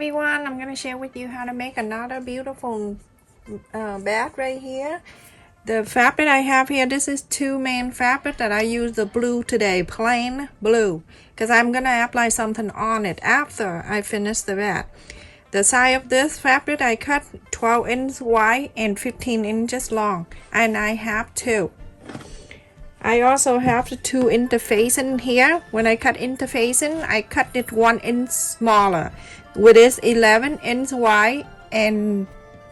everyone, I'm going to share with you how to make another beautiful bag right here. The fabric I have here, this is two main fabric that I use the blue today, plain blue, because I'm going to apply something on it after I finish the bag. The size of this fabric I cut 12 inches wide and 15 inches long, and I have two. I also have the two interfacing here. When I cut interfacing, I cut it 1 inch smaller, with this 11 inch wide and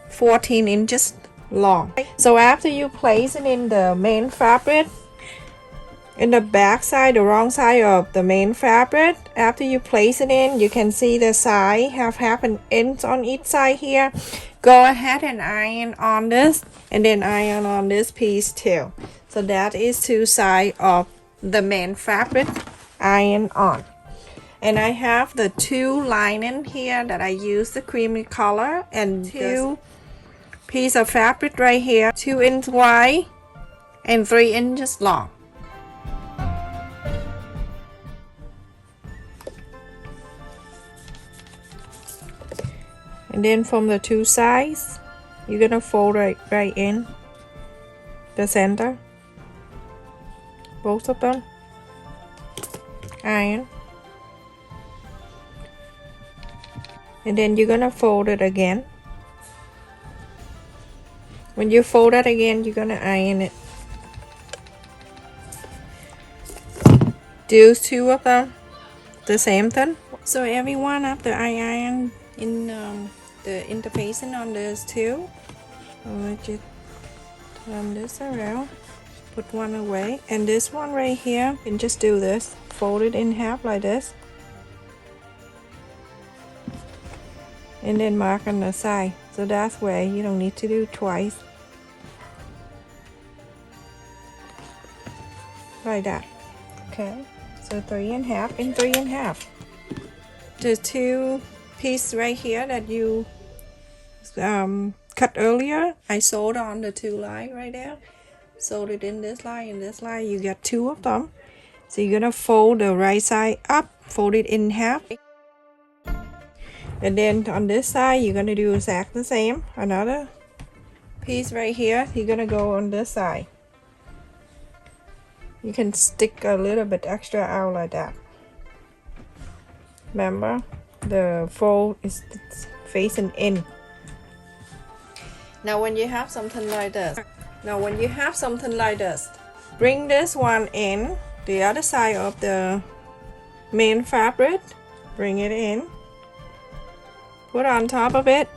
14 inches long. So after you place it in the main fabric, in the back side, the wrong side of the main fabric, after you place it in, you can see the side have half an inch on each side here. Go ahead and iron on this, and then iron on this piece too. So that is two sides of the main fabric iron on. And I have the two lining here that I use the creamy color, and two piece of fabric right here, 2 inch wide and 3 inches long. And then from the two sides, you're gonna fold right in the center, both of them, iron, and then you're gonna fold it again. When you fold it again, you're gonna iron it. Do two of them, the same thing. So everyone, after I iron in the interfacing on this too, I'll just turn this around, put one away, and this one right here, you can just do this, fold it in half like this, and then mark on the side, so that's way you don't need to do twice, like that. Okay, so 3 1/2 and 3 1/2. The two piece right here that you cut earlier, I sewed on the two line right there, sewed it in this line and this line. You get two of them, so you're gonna fold the right side up, fold it in half, and then on this side you're gonna do exactly the same. Another piece right here, you're gonna go on this side. You can stick a little bit extra out like that. Remember, the fold is facing in. Now when you have something like this, bring this one in, the other side of the main fabric, bring it in, put on top of it,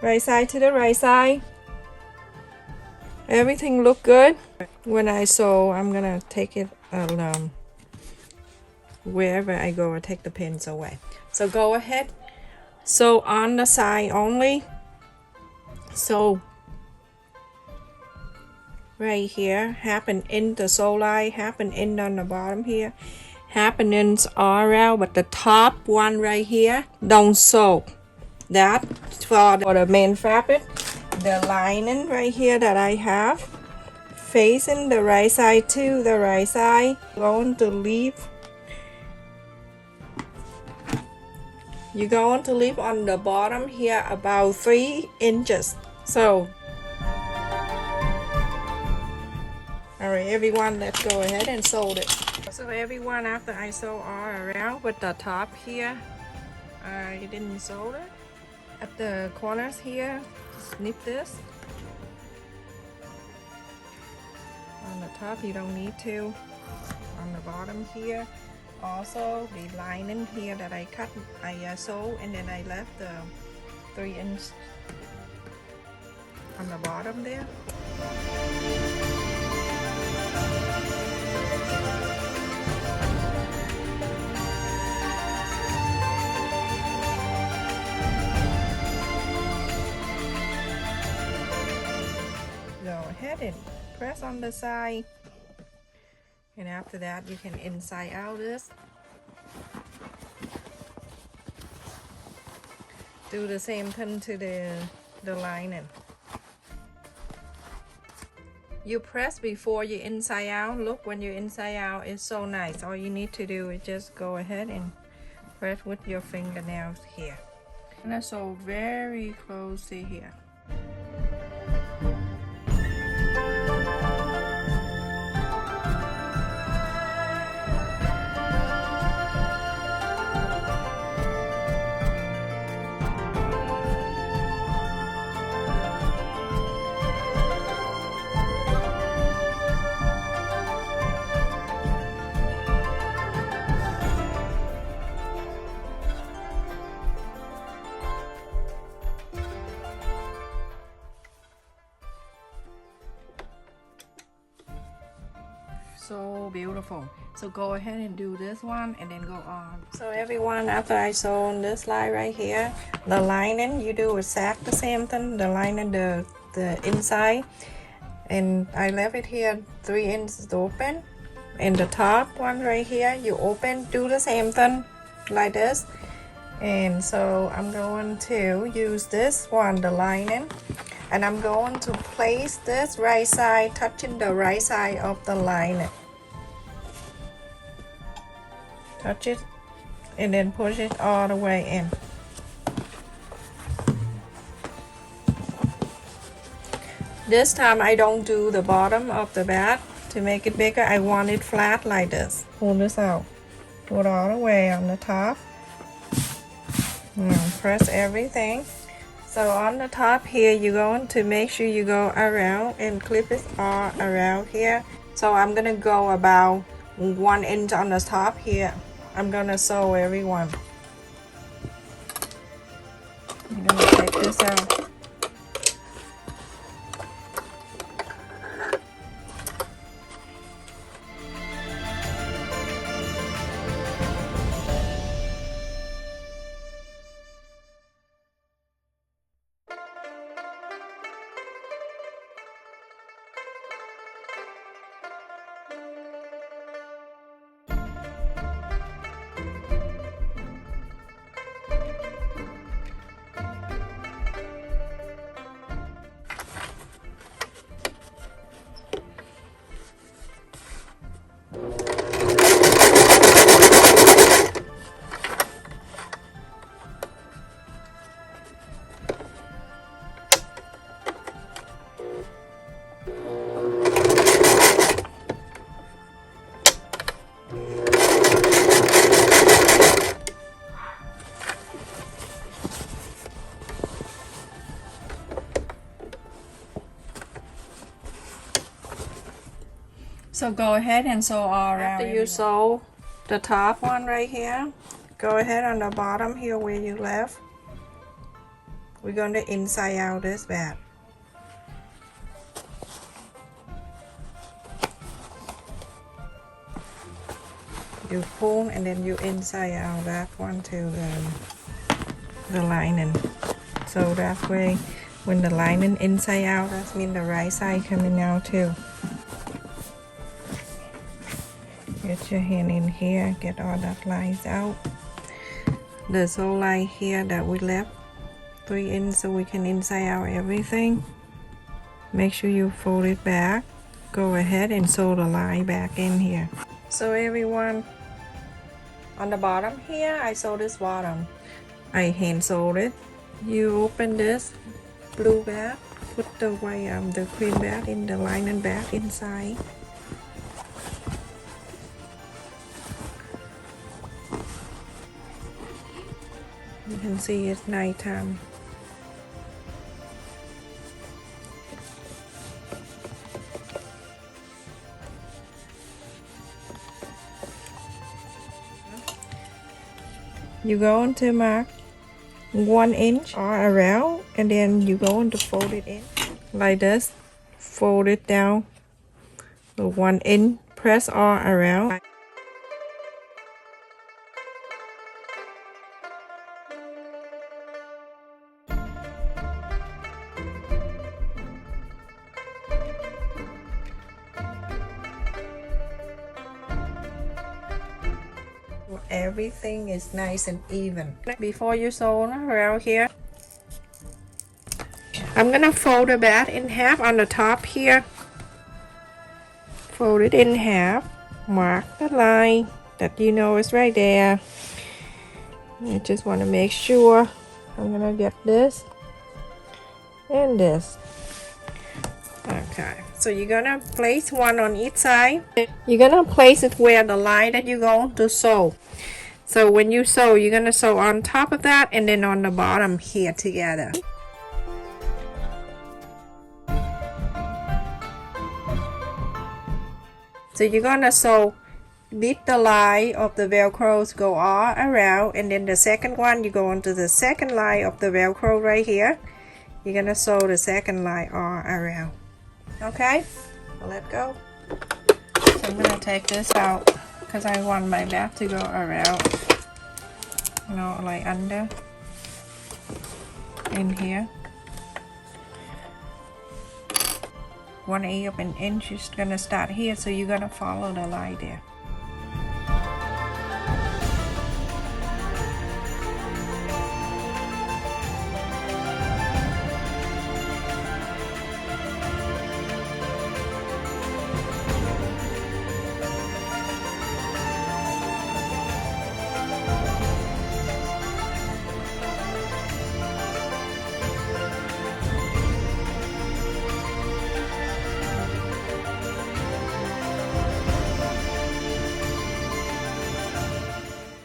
right side to the right side. Everything look good. When I sew, I'm gonna take it wherever I go, I take the pins away. So go ahead, sew on the side only. So right here, half an inch the sew line, half an inch on the bottom here, half an inch all around, but the top one right here, don't sew. That for the main fabric. The lining right here that I have, facing the right side to the right side, going to leave. You're going to leave on the bottom here about 3 inches. So, alright everyone, let's go ahead and sew it. So everyone, after I sew all around with the top here, I didn't sew it. At the corners here, snip this. On the top you don't need to. On the bottom here, also the lining here that I cut, I sew, and then I left the 3 inch on the bottom there. Go ahead and press on the side, and after that you can inside out this. Do the same thing to the lining. You press before you inside out. Look, when you inside out, it's so nice. All you need to do is just go ahead and Press with your fingernails here. And sew very closely here. So beautiful. So go ahead and do this one and then go on. So everyone, after I sew on this line right here, the lining you do exactly the same thing, the lining, the inside, and I left it here 3 inches open, and the top one right here you open, do the same thing like this. And so I'm going to use this one, the lining, and I'm going to place this right side touching the right side of the lining. Touch it and then push it all the way in. This time I don't do the bottom of the bat to make it bigger. I want it flat like this. Pull this out, put it all the way on the top. Now press everything. So on the top here, you're going to make sure you go around and clip it all around here. So I'm gonna go about 1 inch on the top here. I'm gonna sew everyone. I'm gonna take this out. So go ahead and sew all around. After you sew the top one right here, go ahead on the bottom here where you left. We're going to inside out this bat. You pull and then you inside out that one to the lining. So that way when the lining inside out, that means the right side coming out too. Get your hand in here, get all that lines out. There's whole line here that we left 3 inches so we can inside out everything. Make sure you fold it back. Go ahead and sew the line back in here. So everyone, on the bottom here, I sew this bottom. I hand sewed it. You open this blue back, put the white the cream back in the lining back inside. You can see it's nighttime. You going to mark 1 inch all around, and then you going to fold it in like this. Fold it down the 1 inch, press all around. Everything is nice and even. Before you sew around here, I'm gonna fold the bat in half on the top here. Fold it in half, mark the line that you know is right there, You just want to make sure. I'm gonna get this and this. Okay, so you're gonna place one on each side. You're gonna place it where the line that you're going to sew. So when you sew, you're gonna sew on top of that and then on the bottom here together. So you're gonna sew with the line of the velcros go all around, and then the second one you go onto the second line of the velcro right here. You're gonna sew the second line all around. Okay, I'll let go. So I'm gonna take this out because I want my back to go around, you know, like under in here. 1/8 of an inch is gonna start here, so you're gonna follow the line there.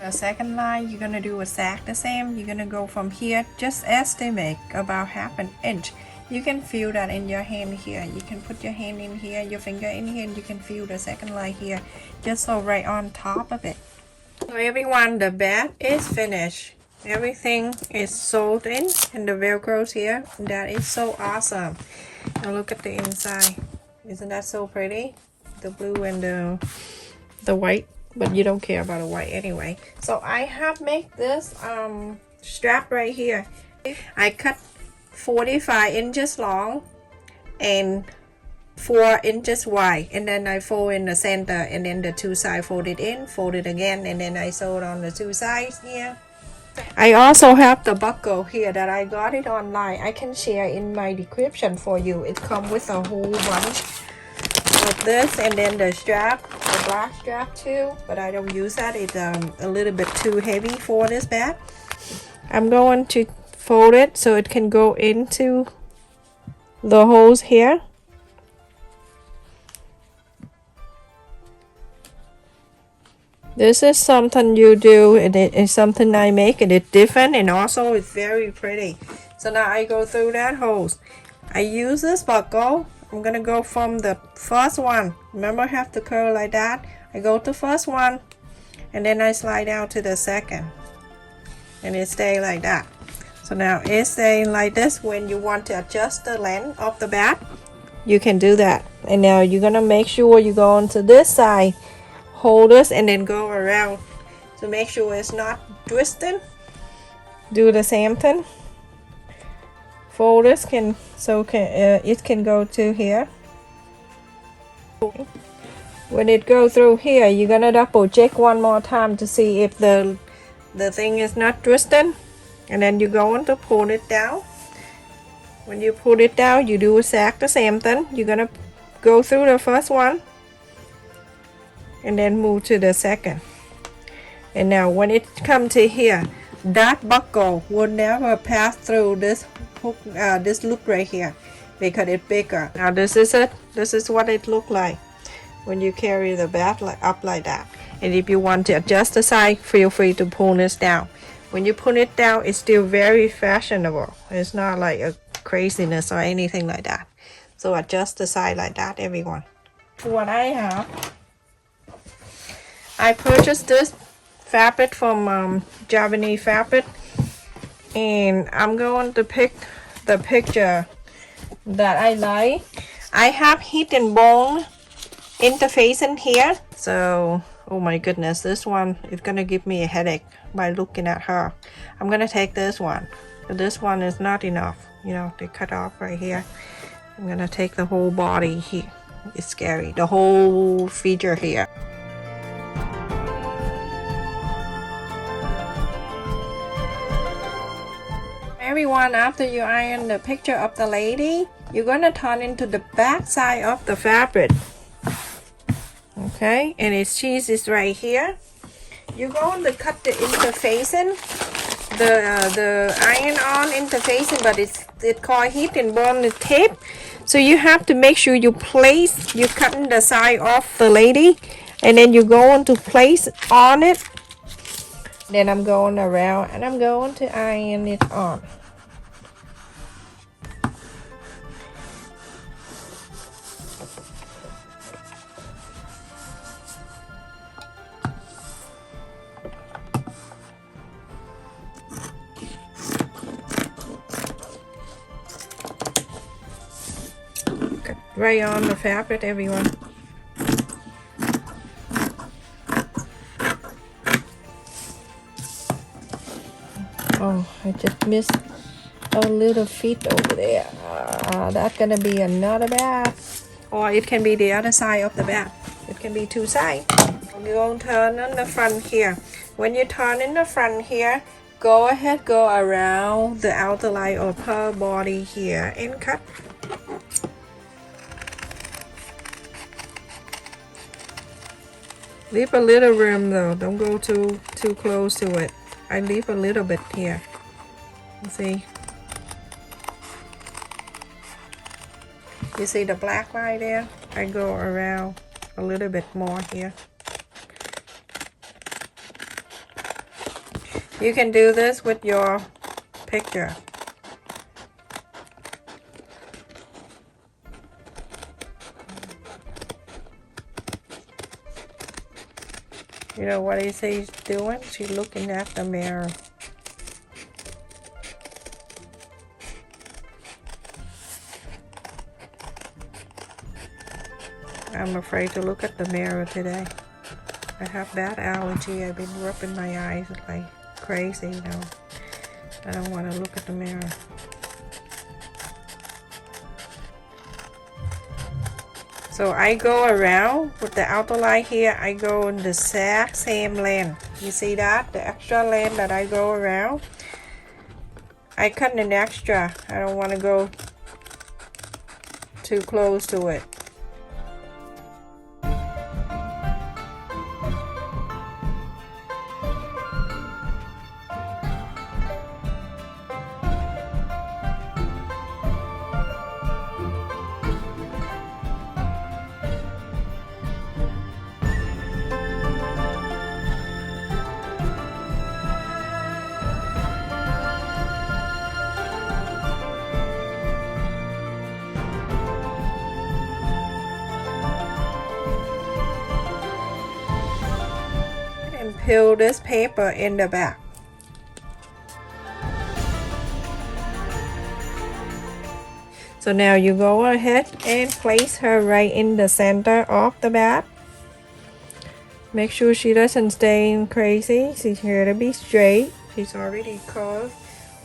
The second line, you're gonna do exact the same. You're gonna go from here, just estimate about 1/2 inch. You can feel that in your hand here. You can put your hand in here, your finger in here, and you can feel the second line here, just so right on top of it. So everyone, the bag is finished. Everything is sewed in, and the velcro's here. That is so awesome. Now look at the inside. Isn't that so pretty? The blue and the white. But you don't care about the white anyway. So I have made this strap right here. I cut 45 inches long and 4 inches wide, and then I fold in the center, and then the two sides folded in, folded again, and then I sewed on the two sides here. I also have the buckle here that I got it online. I can share in my description for you. It comes with a whole bunch of this, and then the strap, the black strap too, but I don't use that. It's a little bit too heavy for this bag. I'm going to fold it so it can go into the holes here. This is something you do, and it is something I make, and it's different, and also it's very pretty. So now I go through that holes. I use this buckle. I'm gonna go from the first one. Remember, I have to curl like that. I go to first one, and then I slide out to the second, and it stays like that. So now it's staying like this. When you want to adjust the length of the bag, you can do that. And now you're gonna make sure you go onto this side, hold this, and then go around to make sure it's not twisting. Do the same thing. Fold this it can go to here. When it goes through here, you're gonna double check one more time to see if the thing is not twisting, and then you're going to pull it down. When you pull it down, you do exactly the same thing. You're gonna go through the first one and then move to the second. And now when it comes to here, that buckle will never pass through this hook, this loop right here, because it's bigger. Now this is it. This is what it looks like when you carry the bag up like that. And if you want to adjust the size, feel free to pull this down. When you pull it down, it's still very fashionable. It's not like a craziness or anything like that. So adjust the size like that, everyone. What I have, I purchased this fabric from Japanese fabric, and I'm going to pick the picture that I like. I have heat and bone interface in here, so oh my goodness, this one is gonna give me a headache by looking at her. I'm gonna take this one, but this one is not enough, you know, they cut off right here. I'm gonna take the whole body here. It's scary, the whole feature here. Everyone, after you iron the picture of the lady, you're gonna turn into the back side of the fabric. Okay, and its cheese is right here. You're going to cut the interfacing the iron-on interfacing, but it's called heat and bond tape. So you have to make sure you cutting the side off the lady, and then you're going to place on it. Then I'm going around and I'm going to iron it on. Right on the fabric, everyone. Oh, I just missed a little feet over there. That's gonna be another bag. Or it can be the other side of the bag. It can be two sides. You're going to turn on the front here. When you turn in the front here, go ahead, go around the outer line of her body here and cut. Leave a little room though, don't go too close to it. I leave a little bit here. See? You see the black line there? I go around a little bit more here. You can do this with your picture. You know what is he's doing? She's looking at the mirror. I'm afraid to look at the mirror today. I have bad allergy. I've been rubbing my eyes like crazy, you know. I don't want to look at the mirror. So I go around with the outer line here. I go in the exact same length. You see that? The extra length that I go around. I cut an extra. I don't want to go too close to it. Peel this paper in the back. So now you go ahead and place her right in the center of the bag. Make sure she doesn't stay crazy. She's here to be straight. She's already curved.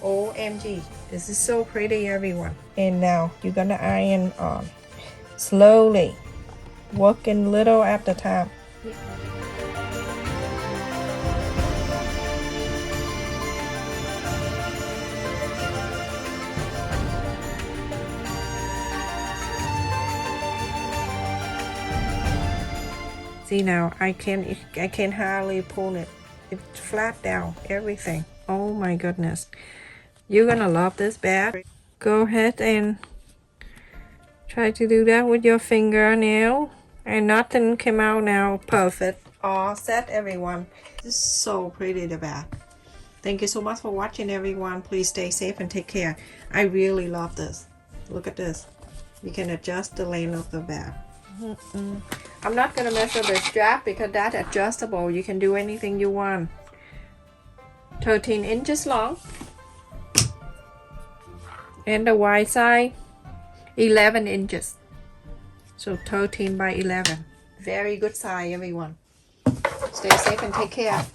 OMG. This is so pretty, everyone. And now you're gonna iron on. Slowly. Working little at a time. See now, I can hardly pull it. It's flat down, everything. Oh my goodness. You're gonna love this bag. Go ahead and try to do that with your fingernail. And nothing came out now perfect. All set, everyone. This is so pretty, the bag. Thank you so much for watching, everyone. Please stay safe and take care. I really love this. Look at this. You can adjust the length of the bag. I'm not going to measure the strap because that's adjustable. You can do anything you want. 13 inches long. And the wide side, 11 inches. So 13 by 11. Very good size, everyone. Stay safe and take care.